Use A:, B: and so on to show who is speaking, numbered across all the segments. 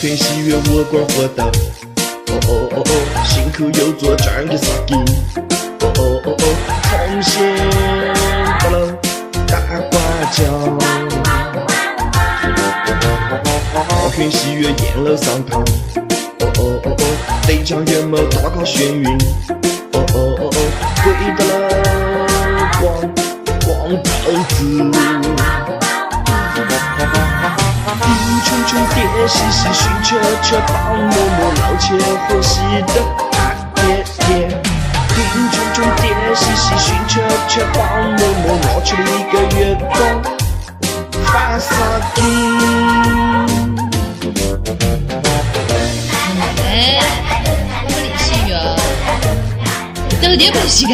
A: 天喜悦我管活到，哦哦哦哦，心口有座转给啥给？哦哦哦哦，从前到了大瓜角，高天喜悦宴楼上堂，哦哦哦哦，得将元谋大搞眩晕，哦哦哦哦，回到了光头子。穷穷爹兮兮，寻车车帮嬷嬷捞钱喝稀的啊爹爹。贫穷穷爹兮兮，寻车车帮嬷嬷捞去了一个月光发萨金。
B: 哎，我们练习哟，抖点不洗干，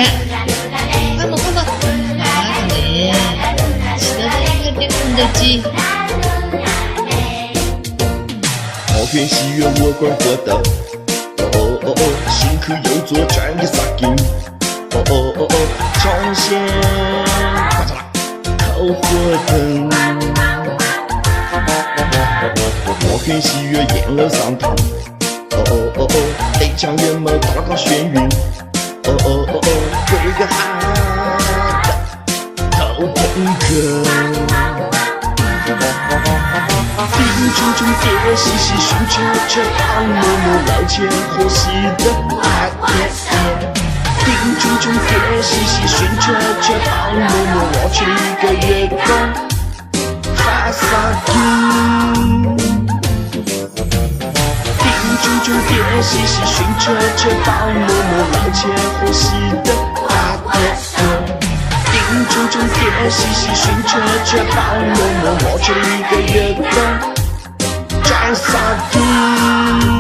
B: 快嘛快嘛，哪个嘞？吃到这应该点肯德基。
A: 高天喜悦我管活到，哦哦哦哦，心口有座转给啥劲？哦哦哦哦，从前咔嚓啦，烤火灯。高天喜悦宴楼上堂，哦哦哦哦，得将元谋大搞眩晕。哦哦哦哦，回个哈的头痛哥。贫穷穷爹兮兮，寻车车帮嬷嬷捞钱喝稀的啊爹爹。贫穷穷爹兮兮，寻车车帮嬷嬷捞去了一个月光发萨金。贫穷穷爹兮兮，寻车车帮嬷嬷捞钱喝稀的啊爹爹。贫穷穷爹兮兮，寻车车帮嬷嬷捞去了一个月光转萨金。